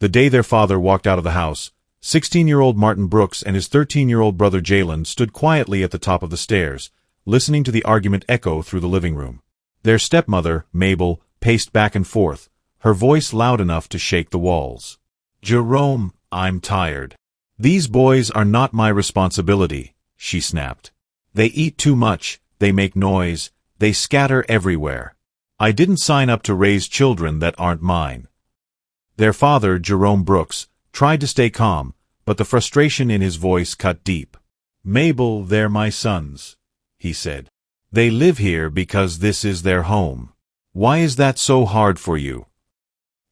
The day their father walked out of the house, 16-year-old Martin Brooks and his 13-year-old brother Jalen stood quietly at the top of the stairs, listening to the argument echo through the living room. Their stepmother, Mabel, paced back and forth, her voice loud enough to shake the walls. "Jerome, I'm tired. These boys are not my responsibility," she snapped. "They eat too much, they make noise, they scatter everywhere. I didn't sign up to raise children that aren't mine." Their father, Jerome Brooks, tried to stay calm, but the frustration in his voice cut deep. "Mabel, they're my sons," he said. "They live here because this is their home. Why is that so hard for you?"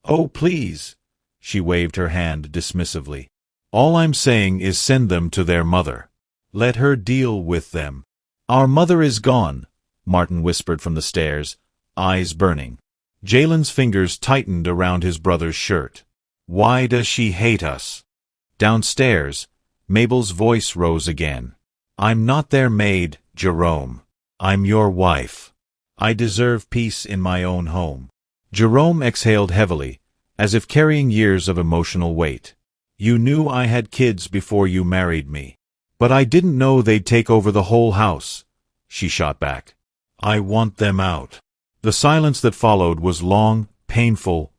"Oh, please," she waved her hand dismissively. "All I'm saying is send them to their mother. Let her deal with them." "Our mother is gone," Martin whispered from the stairs, eyes burning. Jalen's fingers tightened around his brother's shirt. "Why does she hate us?" Downstairs, Mabel's voice rose again. "I'm not their maid, Jerome. I'm your wife. I deserve peace in my own home." Jerome exhaled heavily, as if carrying years of emotional weight. "You knew I had kids before you married me. But I didn't know they'd take over the whole house," she shot back. "I want them out." The silence that followed was long, painful,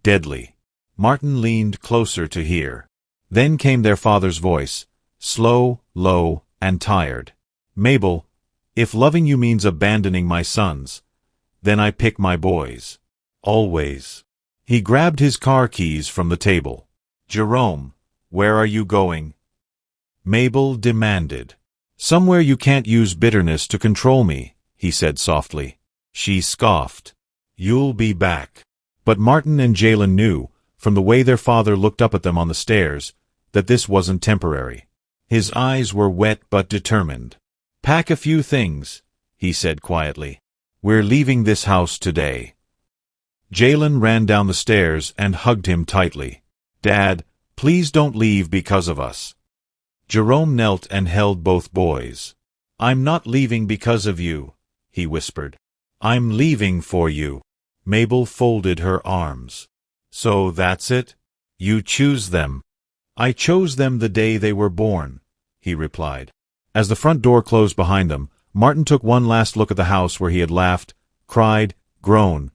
deadly. Martin leaned closer to hear. Then came their father's voice, slow, low, and tired. "Mabel, if loving you means abandoning my sons, then I pick my boys. Always." He grabbed his car keys from the table. "Jerome, where are you going?" Mabel demanded. "Somewhere you can't use bitterness to control me," he said softly. She scoffed. "You'll be back." But Martin and Jalen knew, from the way their father looked up at them on the stairs, that this wasn't temporary. His eyes were wet but determined. "Pack a few things," he said quietly. "We're leaving this house today." Jalen ran down the stairs and hugged him tightly. "Dad, please don't leave because of us." Jerome knelt and held both boys. "I'm not leaving because of you," he whispered. "I'm leaving for you." Mabel folded her arms. "So that's it? You choose them?" "I chose them the day they were born," he replied. As the front door closed behind them, Martin took one last look at the house where he had laughed, cried, grown,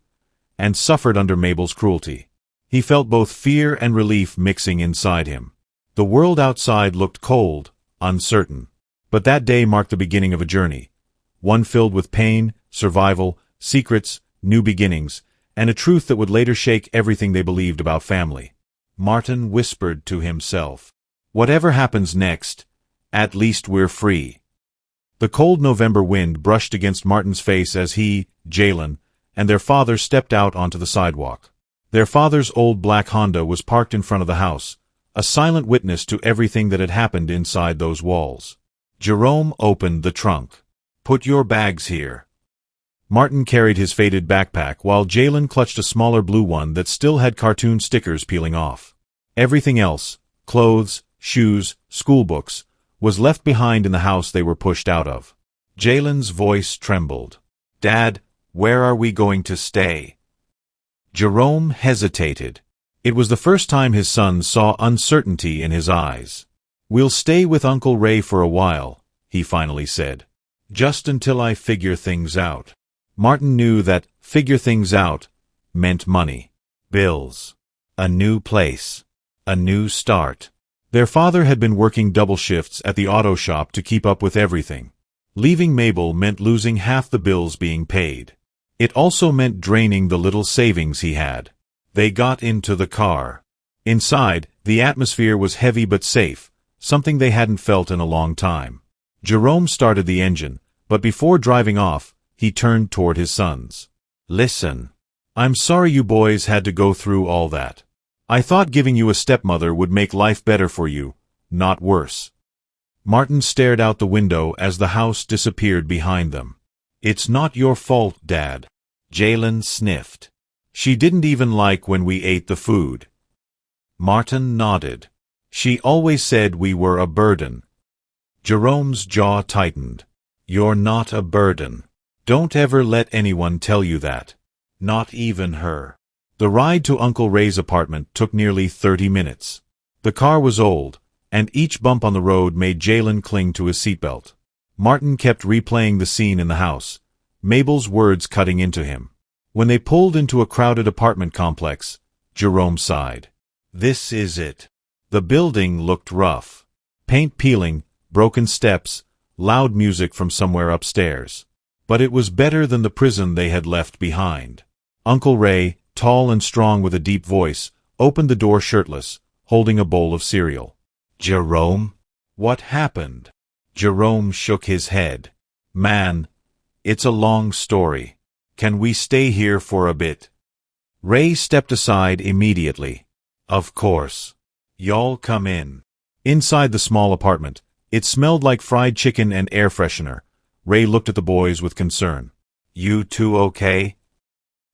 and suffered under Mabel's cruelty. He felt both fear and relief mixing inside him. The world outside looked cold, uncertain. But that day marked the beginning of a journey, one filled with pain, survival, secrets, new beginnings, and a truth that would later shake everything they believed about family. Martin whispered to himself, "Whatever happens next, at least we're free." The cold November wind brushed against Martin's face as he, Jalen, and their father stepped out onto the sidewalk. Their father's old black Honda was parked in front of the house, a silent witness to everything that had happened inside those walls. Jerome opened the trunk. "Put your bags here." Martin carried his faded backpack while Jalen clutched a smaller blue one that still had cartoon stickers peeling off. Everything else, clothes, shoes, schoolbooks, was left behind in the house they were pushed out of. Jalen's voice trembled. "Dad, where are we going to stay?" Jerome hesitated. It was the first time his son saw uncertainty in his eyes. "We'll stay with Uncle Ray for a while," he finally said. "Just until I figure things out." Martin knew that figure things out meant money, bills, a new place, a new start. Their father had been working double shifts at the auto shop to keep up with everything. Leaving Mabel meant losing half the bills being paid. It also meant draining the little savings he had. They got into the car. Inside, the atmosphere was heavy but safe, something they hadn't felt in a long time. Jerome started the engine, but before driving off, he turned toward his sons. "Listen. I'm sorry you boys had to go through all that. I thought giving you a stepmother would make life better for you, not worse." Martin stared out the window as the house disappeared behind them. "It's not your fault, Dad." Jalen sniffed. "She didn't even like when we ate the food." Martin nodded. "She always said we were a burden." Jerome's jaw tightened. "You're not a burden. Don't ever let anyone tell you that. Not even her." The ride to Uncle Ray's apartment took nearly 30 minutes. The car was old, and each bump on the road made Jalen cling to his seatbelt. Martin kept replaying the scene in the house, Mabel's words cutting into him. When they pulled into a crowded apartment complex, Jerome sighed. This is it. The building looked rough. Paint peeling, broken steps, loud music from somewhere upstairs. But it was better than the prison they had left behind. Uncle Ray, tall and strong with a deep voice, opened the door shirtless, holding a bowl of cereal. Jerome? What happened? Jerome shook his head. Man, it's a long story. Can we stay here for a bit? Ray stepped aside immediately. Of course. Y'all come in. Inside the small apartment, it smelled like fried chicken and air freshener. Ray looked at the boys with concern. You two okay?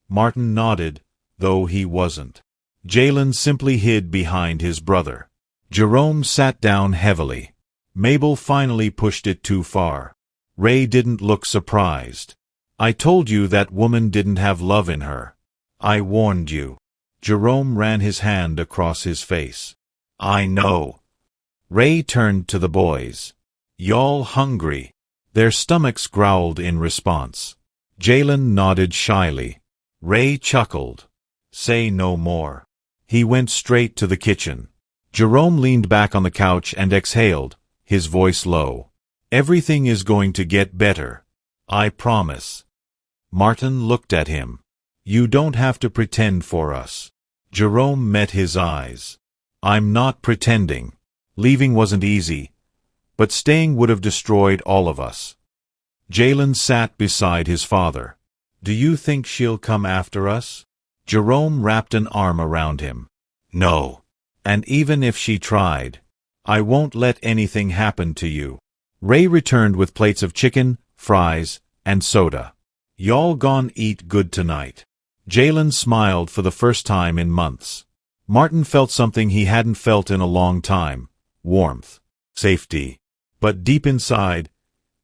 Martin nodded, though he wasn't. Jalen simply hid behind his brother. Jerome sat down heavily. Mabel finally pushed it too far. Ray didn't look surprised. I told you that woman didn't have love in her. I warned you. Jerome ran his hand across his face. I know. Ray turned to the boys. Y'all hungry? Their stomachs growled in response. Jalen nodded shyly. Ray chuckled. Say no more. He went straight to the kitchen. Jerome leaned back on the couch and exhaled, his voice low. Everything is going to get better. I promise. Martin looked at him. You don't have to pretend for us. Jerome met his eyes. I'm not pretending. Leaving wasn't easy, but staying would have destroyed all of us. Jalen sat beside his father. Do you think she'll come after us? Jerome wrapped an arm around him. No. And even if she tried, I won't let anything happen to you. Ray returned with plates of chicken, fries, and soda. Y'all gon' eat good tonight. Jalen smiled for the first time in months. Martin felt something he hadn't felt in a long time. Warmth. Safety. But deep inside,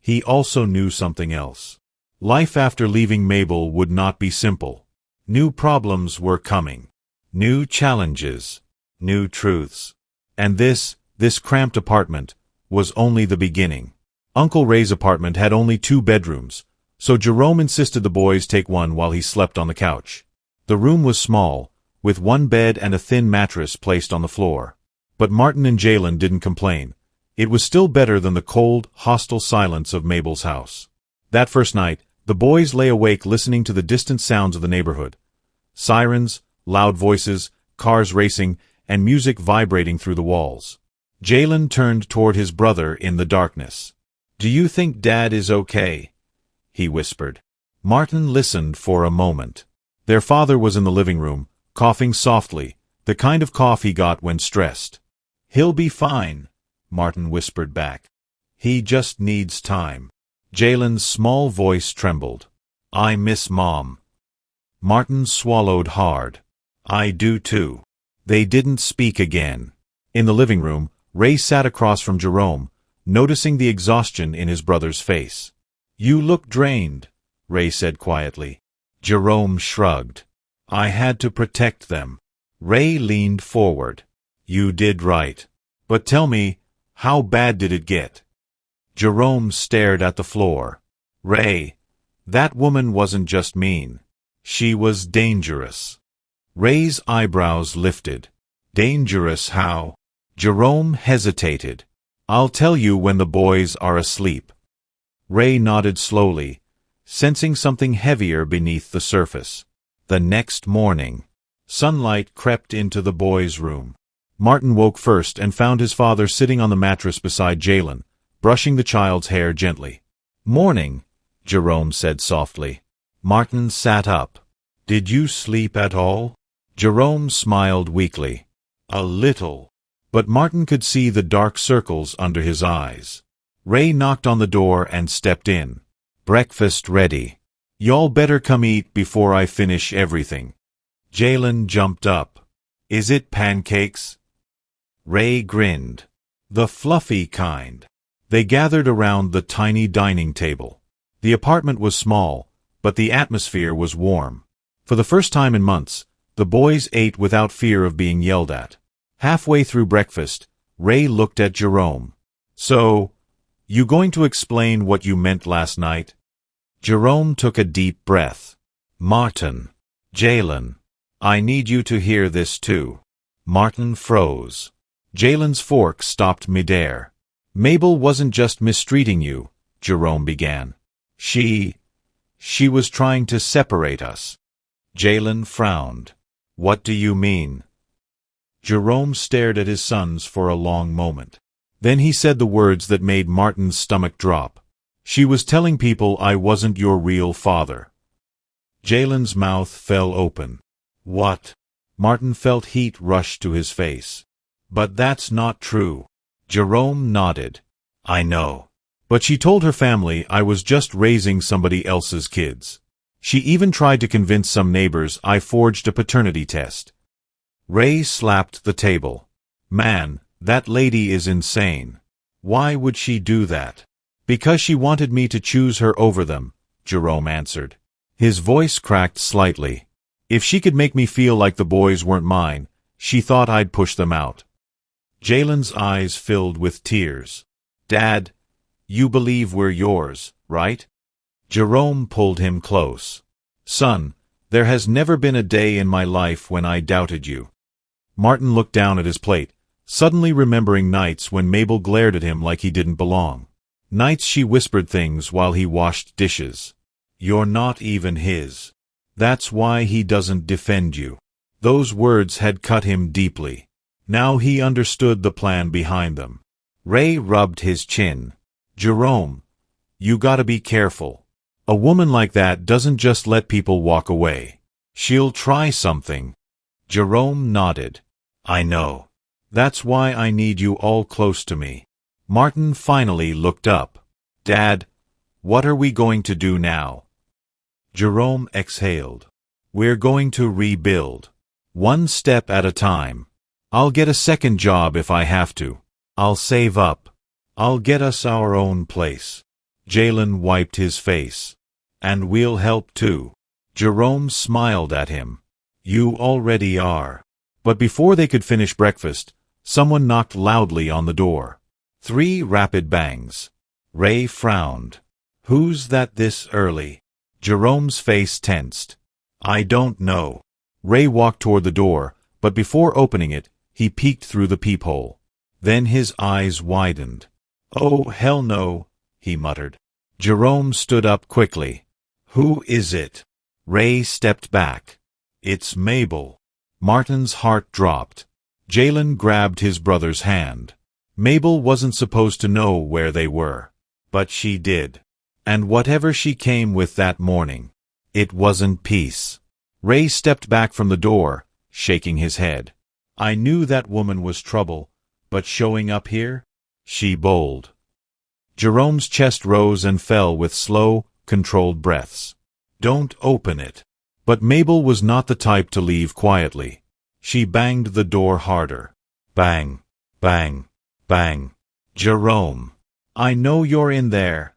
he also knew something else. Life after leaving Mabel would not be simple. New problems were coming. New challenges. New truths. And this cramped apartment, was only the beginning. Uncle Ray's apartment had only 2 bedrooms, so Jerome insisted the boys take one while he slept on the couch. The room was small, with 1 bed and a thin mattress placed on the floor. But Martin and Jalen didn't complain. It was still better than the cold, hostile silence of Mabel's house. That first night, the boys lay awake listening to the distant sounds of the neighborhood. Sirens, loud voices, cars racing, and music vibrating through the walls. Jalen turned toward his brother in the darkness. Do you think Dad is okay? He whispered. Martin listened for a moment. Their father was in the living room, coughing softly, the kind of cough he got when stressed. He'll be fine, Martin whispered back. He just needs time. Jalen's small voice trembled. I miss Mom. Martin swallowed hard. I do too. They didn't speak again. In the living room, Ray sat across from Jerome, noticing the exhaustion in his brother's face. You look drained, Ray said quietly. Jerome shrugged. I had to protect them. Ray leaned forward. You did right. But tell me, how bad did it get? Jerome stared at the floor. Ray, that woman wasn't just mean. She was dangerous. Ray's eyebrows lifted. Dangerous how? Jerome hesitated. I'll tell you when the boys are asleep. Ray nodded slowly, sensing something heavier beneath the surface. The next morning, sunlight crept into the boys' room. Martin woke first and found his father sitting on the mattress beside Jalen, brushing the child's hair gently. Morning, Jerome said softly. Martin sat up. Did you sleep at all? Jerome smiled weakly. A little. But Martin could see the dark circles under his eyes. Ray knocked on the door and stepped in. Breakfast ready. Y'all better come eat before I finish everything. Jalen jumped up. Is it pancakes? Ray grinned. The fluffy kind. They gathered around the tiny dining table. The apartment was small, but the atmosphere was warm. For the first time in months, The boys ate without fear of being yelled at. Halfway through breakfast, Ray looked at Jerome. "So, you going to explain what you meant last night?" Jerome took a deep breath. "Martin, Jalen, I need you to hear this too." Martin froze. Jalen's fork stopped midair. "Mabel wasn't just mistreating you," Jerome began. She was trying to separate us." Jalen frowned. "What do you mean?" Jerome stared at his sons for a long moment. Then he said the words that made Martin's stomach drop. "She was telling people I wasn't your real father." Jalen's mouth fell open. "What?" Martin felt heat rush to his face. "But that's not true." Jerome nodded. "I know. But she told her family I was just raising somebody else's kids. She even tried to convince some neighbors I forged a paternity test." Ray slapped the table. "Man, that lady is insane. Why would she do that?" "Because she wanted me to choose her over them," Jerome answered. His voice cracked slightly. "If she could make me feel like the boys weren't mine, she thought I'd push them out." Jalen's eyes filled with tears. "Dad, you believe we're yours, right?" Jerome pulled him close. "Son, there has never been a day in my life when I doubted you." Martin looked down at his plate, suddenly remembering nights when Mabel glared at him like he didn't belong. Nights she whispered things while he washed dishes. "You're not even his. That's why he doesn't defend you." Those words had cut him deeply. Now he understood the plan behind them. Ray rubbed his chin. "Jerome, you gotta be careful. A woman like that doesn't just let people walk away. She'll try something." Jerome nodded. "I know. That's why I need you all close to me." Martin finally looked up. "Dad, what are we going to do now?" Jerome exhaled. "We're going to rebuild. One step at a time. I'll get a second job if I have to. I'll save up. I'll get us our own place." Jalen wiped his face. "And we'll help too." Jerome smiled at him. "You already are." But before they could finish breakfast, someone knocked loudly on the door. 3 rapid bangs. Ray frowned. "Who's that this early?" Jerome's face tensed. "I don't know." Ray walked toward the door, but before opening it, he peeked through the peephole. Then his eyes widened. "Oh, hell no," he muttered. Jerome stood up quickly. "Who is it?" Ray stepped back. "It's Mabel." Martin's heart dropped. Jalen grabbed his brother's hand. Mabel wasn't supposed to know where they were. But she did. And whatever she came with that morning, it wasn't peace. Ray stepped back from the door, shaking his head. "I knew that woman was trouble, but showing up here? She bold." Jerome's chest rose and fell with slow, controlled breaths. "Don't open it." But Mabel was not the type to leave quietly. She banged the door harder. Bang, bang, bang. "Jerome, I know you're in there."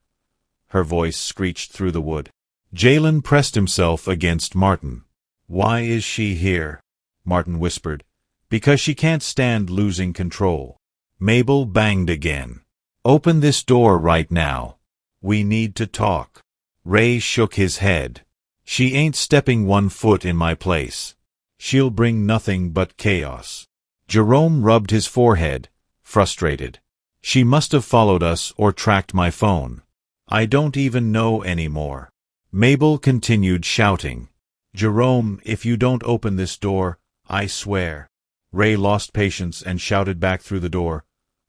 Her voice screeched through the wood. Jalen pressed himself against Martin. "Why is she here?" Martin whispered. "Because she can't stand losing control." Mabel banged again. "Open this door right now. We need to talk." Ray shook his head. "She ain't stepping 1 foot in my place. She'll bring nothing but chaos." Jerome rubbed his forehead, frustrated. "She must have followed us or tracked my phone. I don't even know anymore." Mabel continued shouting. "Jerome, if you don't open this door, I swear." Ray lost patience and shouted back through the door.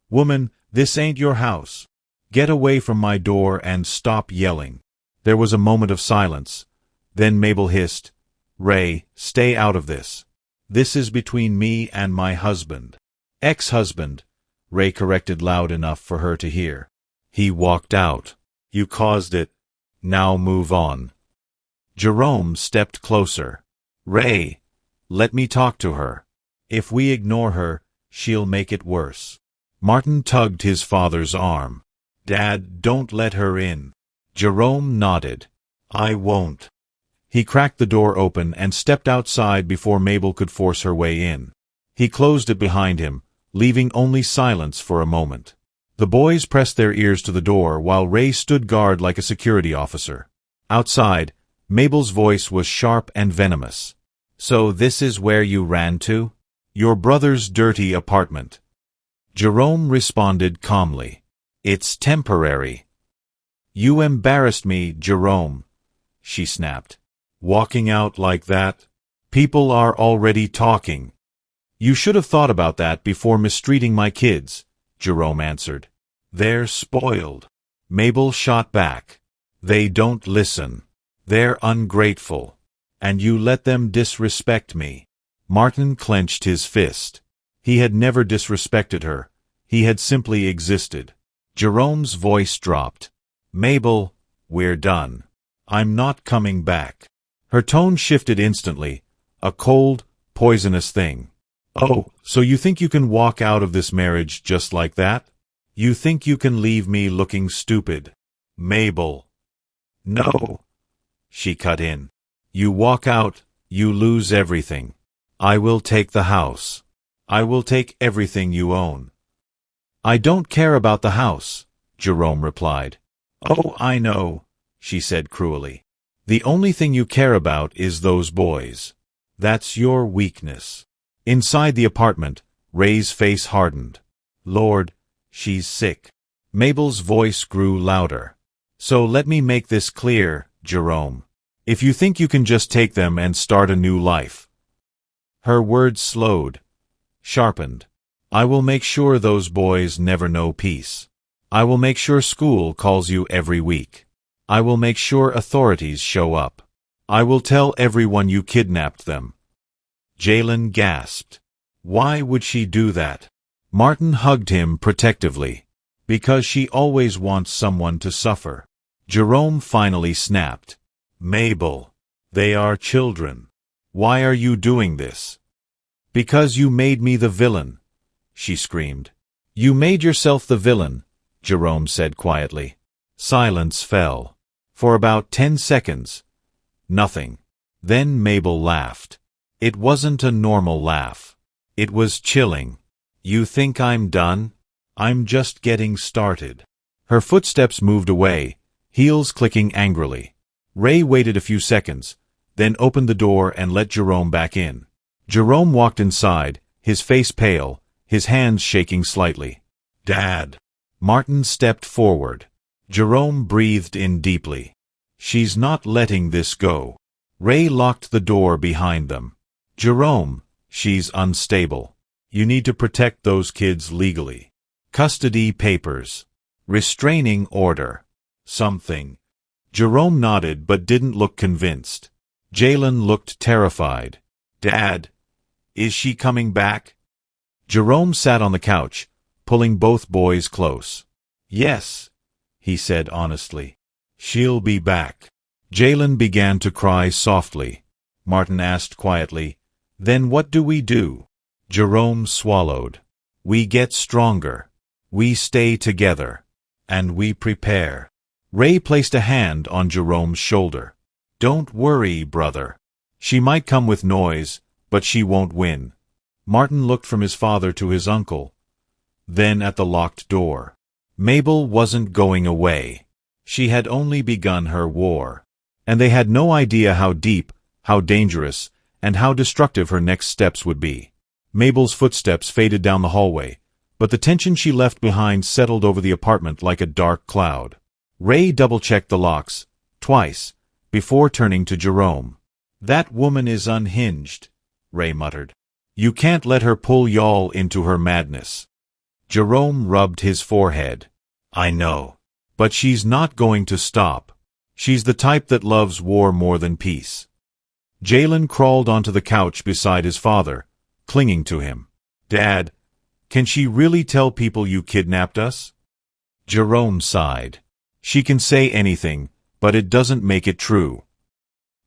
"Woman, this ain't your house. Get away from my door and stop yelling." There was a moment of silence. Then Mabel hissed, "Ray, stay out of this. This is between me and my husband." "Ex-husband," Ray corrected loud enough for her to hear. He walked out. "You caused it. Now move on." Jerome stepped closer. "Ray, let me talk to her. If we ignore her, she'll make it worse." Martin tugged his father's arm. "Dad, don't let her in." Jerome nodded. "I won't." He cracked the door open and stepped outside before Mabel could force her way in. He closed it behind him, leaving only silence for a moment. The boys pressed their ears to the door while Ray stood guard like a security officer. Outside, Mabel's voice was sharp and venomous. "So this is where you ran to?" "Your brother's dirty apartment." Jerome responded calmly. "It's temporary." "You embarrassed me, Jerome," she snapped. "Walking out like that? People are already talking." "You should have thought about that before mistreating my kids," Jerome answered. "They're spoiled." Mabel shot back. "They don't listen. They're ungrateful. And you let them disrespect me." Martin clenched his fist. He had never disrespected her. He had simply existed. Jerome's voice dropped. "Mabel, we're done. I'm not coming back." Her tone shifted instantly, a cold, poisonous thing. "Oh, so you think you can walk out of this marriage just like that? You think you can leave me looking stupid?" "Mabel." "No," she cut in. "You walk out, you lose everything. I will take the house. I will take everything you own." "I don't care about the house," Jerome replied. "Oh, I know," she said cruelly. "The only thing you care about is those boys. That's your weakness." Inside the apartment, Ray's face hardened. "Lord, she's sick." Mabel's voice grew louder. "So let me make this clear, Jerome. If you think you can just take them and start a new life." Her words slowed, sharpened. "I will make sure those boys never know peace. I will make sure school calls you every week. I will make sure authorities show up. I will tell everyone you kidnapped them." Jalen gasped. Why would she do that? Martin hugged him protectively. "Because she always wants someone to suffer." Jerome finally snapped. "Mabel, they are children. Why are you doing this?" "Because you made me the villain," she screamed. "You made yourself the villain," Jerome said quietly. Silence fell. For about 10 seconds. Nothing. Then Mabel laughed. It wasn't a normal laugh. It was chilling. "You think I'm done? I'm just getting started." Her footsteps moved away, heels clicking angrily. Ray waited a few seconds, then opened the door and let Jerome back in. Jerome walked inside, his face pale, his hands shaking slightly. "Dad." Martin stepped forward. Jerome breathed in deeply. "She's not letting this go." Ray locked the door behind them. "Jerome, she's unstable. You need to protect those kids legally. Custody papers. Restraining order. Something." Jerome nodded but didn't look convinced. Jalen looked terrified. "Dad, is she coming back?" Jerome sat on the couch, pulling both boys close. "Yes," he said honestly. "She'll be back." Jalen began to cry softly. Martin asked quietly, "Then what do we do?" Jerome swallowed. "We get stronger. We stay together. And we prepare." Ray placed a hand on Jerome's shoulder. "Don't worry, brother. She might come with noise, but she won't win." Martin looked from his father to his uncle, then at the locked door. Mabel wasn't going away. She had only begun her war. And they had no idea how deep, how dangerous, and how destructive her next steps would be. Mabel's footsteps faded down the hallway, but the tension she left behind settled over the apartment like a dark cloud. Ray double-checked the locks, twice, before turning to Jerome. "That woman is unhinged," Ray muttered. "You can't let her pull y'all into her madness." Jerome rubbed his forehead. "I know. But she's not going to stop. She's the type that loves war more than peace." Jalen crawled onto the couch beside his father, clinging to him. "Dad, can she really tell people you kidnapped us?" Jerome sighed. "She can say anything, but it doesn't make it true."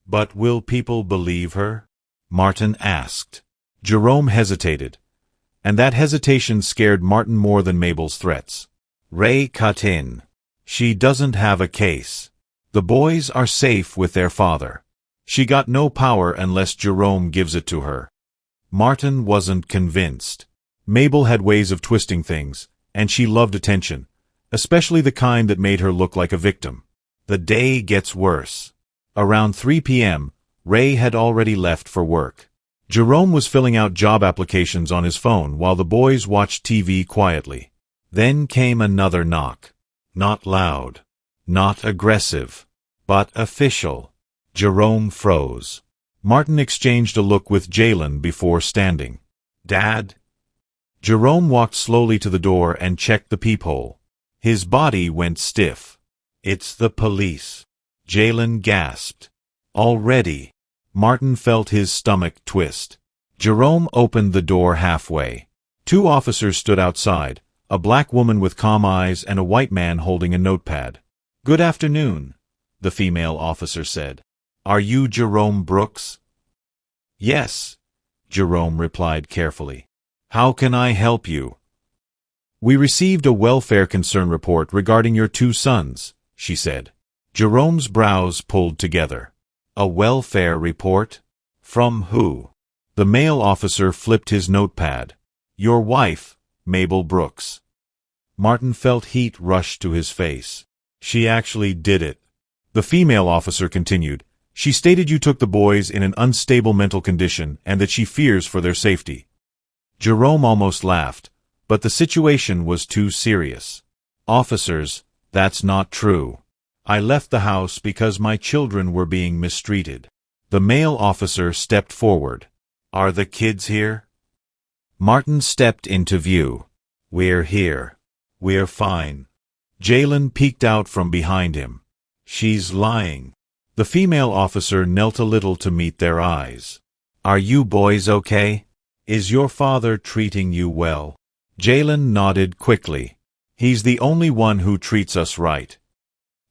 "But will people believe her?" Martin asked. Jerome hesitated, and that hesitation scared Martin more than Mabel's threats. Ray cut in. "She doesn't have a case. The boys are safe with their father. She got no power unless Jerome gives it to her. Martin wasn't convinced. Mabel had ways of twisting things, and she loved attention, especially the kind that made her look like a victim. The day gets worse. Around 3 p.m., Ray had already left for work. Jerome was filling out job applications on his phone while the boys watched TV quietly. Then came another knock. Not loud, not aggressive, but official. Jerome froze. Martin exchanged a look with Jalen before standing. "Dad?" Jerome walked slowly to the door and checked the peephole. His body went stiff. "It's the police." Jalen gasped. "Already?" Martin felt his stomach twist. Jerome opened the door halfway. 2 officers stood outside, a black woman with calm eyes and a white man holding a notepad. "Good afternoon," the female officer said. "Are you Jerome Brooks?" "Yes," Jerome replied carefully. "How can I help you?" "We received a welfare concern report regarding your 2 sons," she said. Jerome's brows pulled together. "A welfare report? From who?" The male officer flipped his notepad. "Your wife, Mabel Brooks." Martin felt heat rush to his face. "She actually did it." The female officer continued. "She stated you took the boys in an unstable mental condition and that she fears for their safety." Jerome almost laughed, but the situation was too serious. "Officers, that's not true. I left the house because my children were being mistreated." The male officer stepped forward. "Are the kids here?" Martin stepped into view. "We're here. We're fine." Jalen peeked out from behind him. "She's lying." The female officer knelt a little to meet their eyes. "Are you boys okay? Is your father treating you well?" Jalen nodded quickly. "He's the only one who treats us right."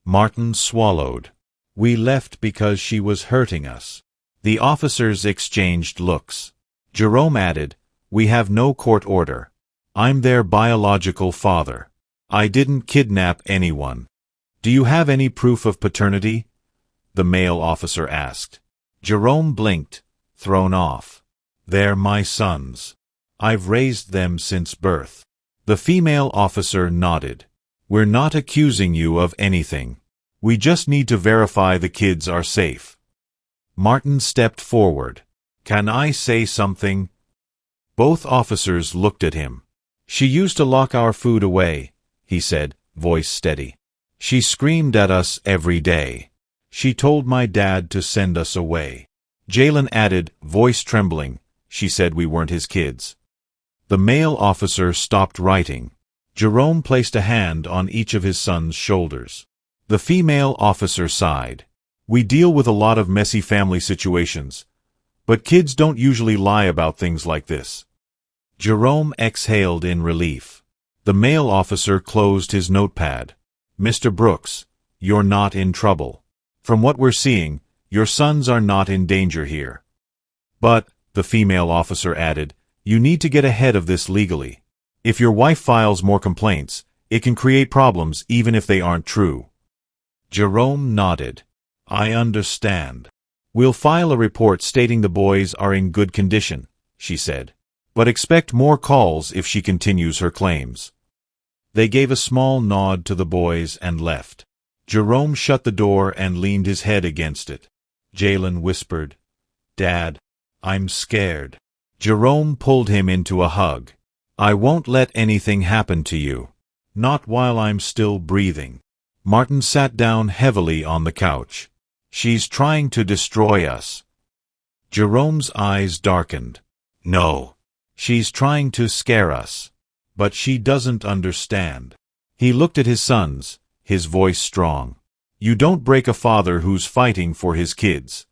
Martin swallowed. "We left because she was hurting us." The officers exchanged looks. Jerome added, "We have no court order. I'm their biological father. I didn't kidnap anyone." "Do you have any proof of paternity?" the male officer asked. Jerome blinked, thrown off. "They're my sons. I've raised them since birth." The female officer nodded. "We're not accusing you of anything. We just need to verify the kids are safe." Martin stepped forward. "Can I say something?" Both officers looked at him. "She used to lock our food away," he said, voice steady. "She screamed at us every day. She told my dad to send us away." Jalen added, voice trembling, "She said we weren't his kids." The male officer stopped writing. Jerome placed a hand on each of his sons' shoulders. The female officer sighed. "We deal with a lot of messy family situations, but kids don't usually lie about things like this." Jerome exhaled in relief. The male officer closed his notepad. "Mr. Brooks, you're not in trouble. From what we're seeing, your sons are not in danger here. But," the female officer added, "you need to get ahead of this legally. If your wife files more complaints, it can create problems even if they aren't true." Jerome nodded. "I understand. We'll file a report stating the boys are in good condition," she said. "But expect more calls if she continues her claims." They gave a small nod to the boys and left. Jerome shut the door and leaned his head against it. Jalen whispered, "Dad, I'm scared." Jerome pulled him into a hug. "I won't let anything happen to you. Not while I'm still breathing." Martin sat down heavily on the couch. "She's trying to destroy us." Jerome's eyes darkened. "No. She's trying to scare us. But she doesn't understand." He looked at his sons, his voice strong. "You don't break a father who's fighting for his kids."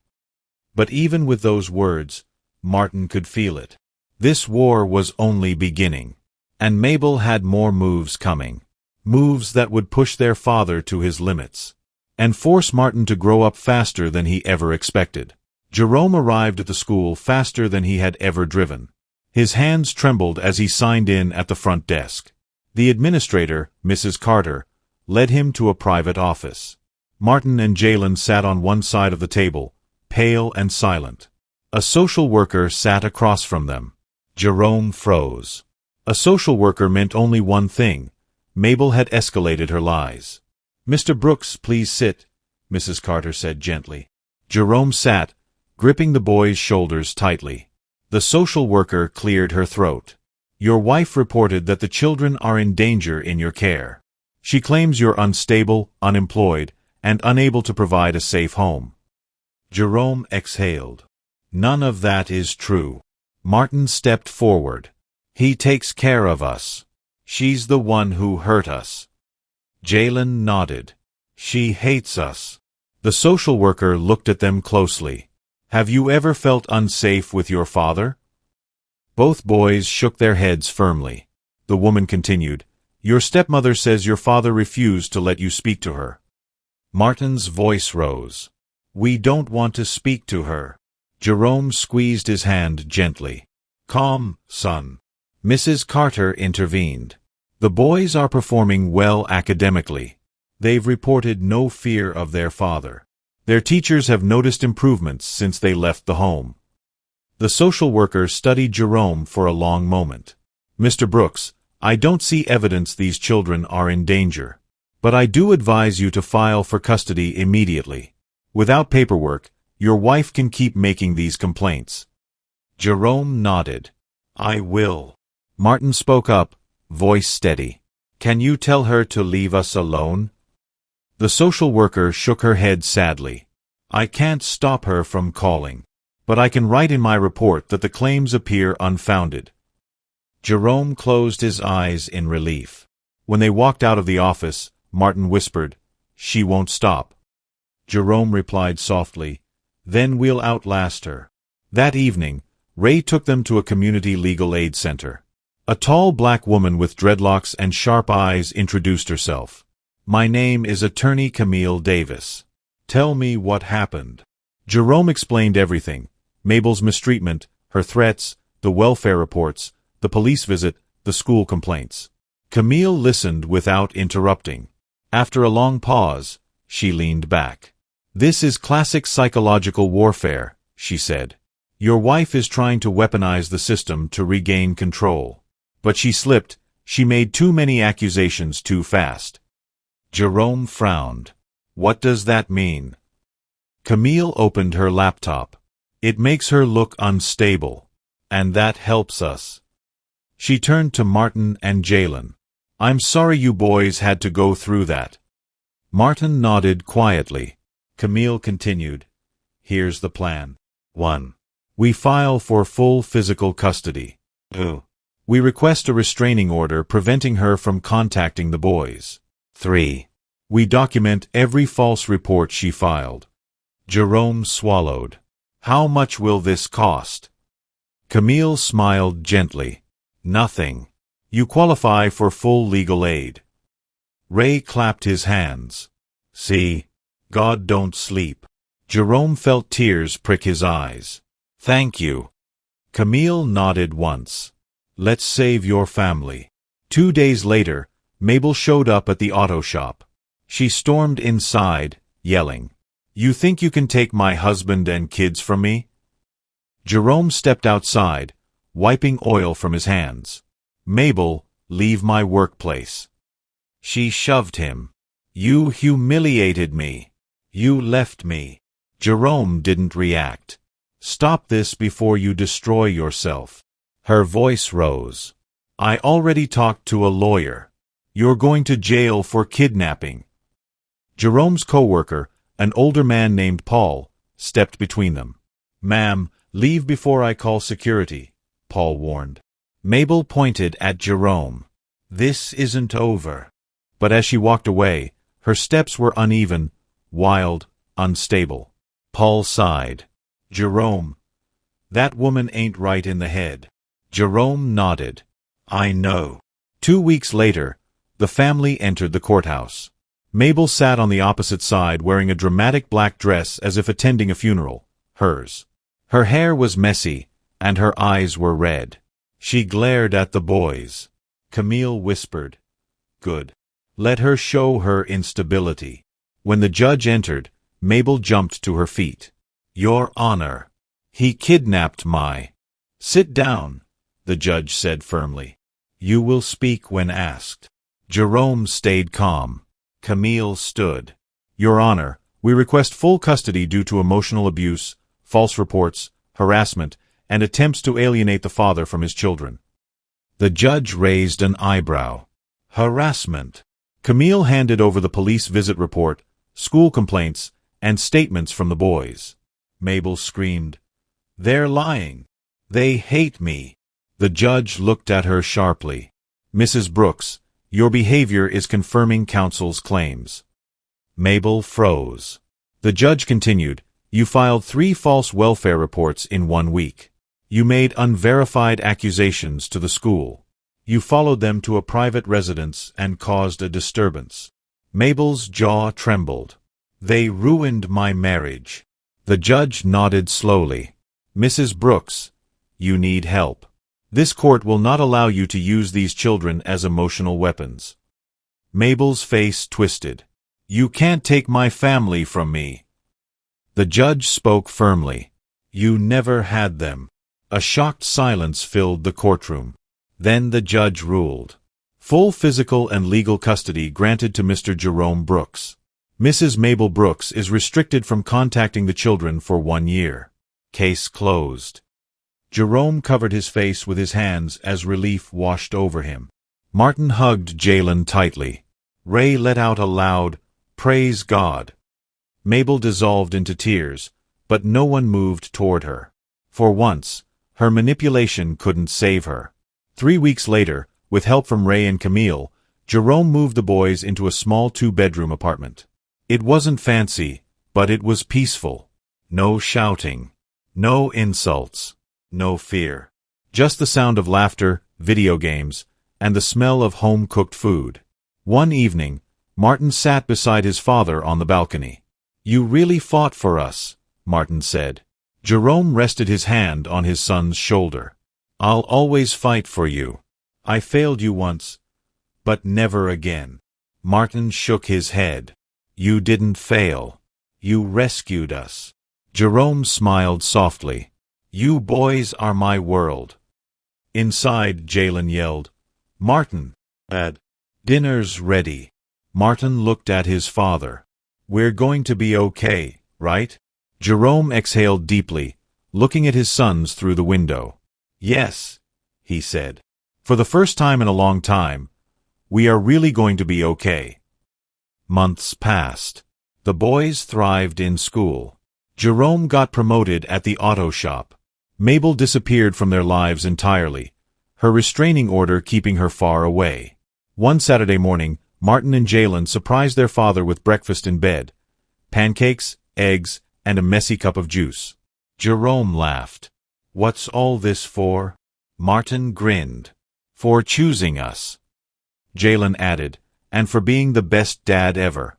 But even with those words, Martin could feel it. This war was only beginning. And Mabel had more moves coming. Moves that would push their father to his limits. And force Martin to grow up faster than he ever expected. Jerome arrived at the school faster than he had ever driven. His hands trembled as he signed in at the front desk. The administrator, Mrs. Carter, led him to a private office. Martin and Jalen sat on one side of the table, pale and silent. A social worker sat across from them. Jerome froze. A social worker meant only one thing. Mabel had escalated her lies. "Mr. Brooks, please sit," Mrs. Carter said gently. Jerome sat, gripping the boy's shoulders tightly. The social worker cleared her throat. "Your wife reported that the children are in danger in your care. She claims you're unstable, unemployed, and unable to provide a safe home." Jerome exhaled. "None of that is true." Martin stepped forward. "He takes care of us. She's the one who hurt us." Jalen nodded. "She hates us." The social worker looked at them closely. "Have you ever felt unsafe with your father?" Both boys shook their heads firmly. The woman continued, "Your stepmother says your father refused to let you speak to her." Martin's voice rose. "We don't want to speak to her." Jerome squeezed his hand gently. "Calm, son." Mrs. Carter intervened. "The boys are performing well academically. They've reported no fear of their father. Their teachers have noticed improvements since they left the home." The social worker studied Jerome for a long moment. "Mr. Brooks, I don't see evidence these children are in danger. But I do advise you to file for custody immediately. Without paperwork, your wife can keep making these complaints." Jerome nodded. "I will." Martin spoke up, voice steady. "Can you tell her to leave us alone?" The social worker shook her head sadly. "I can't stop her from calling. But I can write in my report that the claims appear unfounded." Jerome closed his eyes in relief. When they walked out of the office, Martin whispered, "She won't stop." Jerome replied softly, "Then we'll outlast her." That evening, Ray took them to a community legal aid center. A tall black woman with dreadlocks and sharp eyes introduced herself. "My name is Attorney Camille Davis. Tell me what happened." Jerome explained everything: Mabel's mistreatment, her threats, the welfare reports, the police visit, the school complaints. Camille listened without interrupting. After a long pause, she leaned back. "This is classic psychological warfare," she said. "Your wife is trying to weaponize the system to regain control. But she slipped. She made too many accusations too fast." Jerome frowned. "What does that mean?" Camille opened her laptop. "It makes her look unstable. And that helps us." She turned to Martin and Jalen. "I'm sorry you boys had to go through that." Martin nodded quietly. Camille continued, "Here's the plan. 1. We file for full physical custody. 2. We request a restraining order preventing her from contacting the boys. 3. We document every false report she filed." Jerome swallowed. "How much will this cost?" Camille smiled gently. "Nothing. You qualify for full legal aid." Ray clapped his hands. "See? God don't sleep." Jerome felt tears prick his eyes. "Thank you." Camille nodded once. "Let's save your family." 2 days later, Mabel showed up at the auto shop. She stormed inside, yelling, "You think you can take my husband and kids from me?" Jerome stepped outside, wiping oil from his hands. "Mabel, leave my workplace." She shoved him. "You humiliated me. You left me." Jerome didn't react. "Stop this before you destroy yourself." Her voice rose. "I already talked to a lawyer. You're going to jail for kidnapping." Jerome's co-worker, an older man named Paul, stepped between them. "Ma'am, leave before I call security," Paul warned. Mabel pointed at Jerome. "This isn't over." But as she walked away, her steps were uneven, wild, unstable. Paul sighed. "Jerome, that woman ain't right in the head." Jerome nodded. "I know." 2 weeks later, the family entered the courthouse. Mabel sat on the opposite side wearing a dramatic black dress as if attending a funeral, hers. Her hair was messy, and her eyes were red. She glared at the boys. Camille whispered, "Good. Let her show her instability." When the judge entered, Mabel jumped to her feet. Your Honor, he kidnapped my... Sit down, the judge said firmly. You will speak when asked. Jerome stayed calm. Camille stood. Your Honor, we request full custody due to emotional abuse, false reports, harassment, and attempts to alienate the father from his children. The judge raised an eyebrow. Harassment. Camille handed over the police visit report, school complaints, and statements from the boys. Mabel screamed, They're lying. They hate me. The judge looked at her sharply. Mrs. Brooks, your behavior is confirming counsel's claims. Mabel froze. The judge continued, You filed 3 false welfare reports in 1 week. You made unverified accusations to the school. You followed them to a private residence and caused a disturbance. Mabel's jaw trembled. They ruined my marriage. The judge nodded slowly. Mrs. Brooks, you need help. This court will not allow you to use these children as emotional weapons. Mabel's face twisted. You can't take my family from me. The judge spoke firmly. You never had them. A shocked silence filled the courtroom. Then the judge ruled. Full physical and legal custody granted to Mr. Jerome Brooks. Mrs. Mabel Brooks is restricted from contacting the children for 1 year. Case closed. Jerome covered his face with his hands as relief washed over him. Martin hugged Jalen tightly. Ray let out a loud, Praise God. Mabel dissolved into tears, but no one moved toward her. For once, her manipulation couldn't save her. 3 weeks later, with help from Ray and Camille, Jerome moved the boys into a small 2-bedroom apartment. It wasn't fancy, but it was peaceful. No shouting. No insults. No fear. Just the sound of laughter, video games, and the smell of home-cooked food. One evening, Martin sat beside his father on the balcony. You really fought for us, Martin said. Jerome rested his hand on his son's shoulder. I'll always fight for you. I failed you once, but never again. Martin shook his head. You didn't fail. You rescued us. Jerome smiled softly. You boys are my world. Inside, Jalen yelled, Martin, Dad, dinner's ready. Martin looked at his father. We're going to be okay, right? Jerome exhaled deeply, looking at his sons through the window. Yes, he said. For the first time in a long time, we are really going to be okay. Months passed. The boys thrived in school. Jerome got promoted at the auto shop. Mabel disappeared from their lives entirely, her restraining order keeping her far away. One Saturday morning, Martin and Jalen surprised their father with breakfast in bed. Pancakes, eggs, and a messy cup of juice. Jerome laughed. What's all this for? Martin grinned. For choosing us. Jalen added, and for being the best dad ever.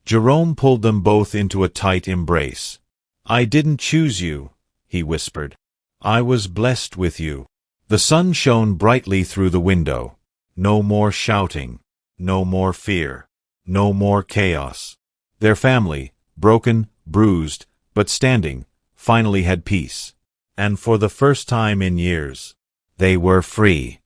Jerome pulled them both into a tight embrace. I didn't choose you, he whispered. I was blessed with you. The sun shone brightly through the window. No more shouting. No more fear. No more chaos. Their family, broken, bruised, but standing, finally had peace. And for the first time in years, they were free.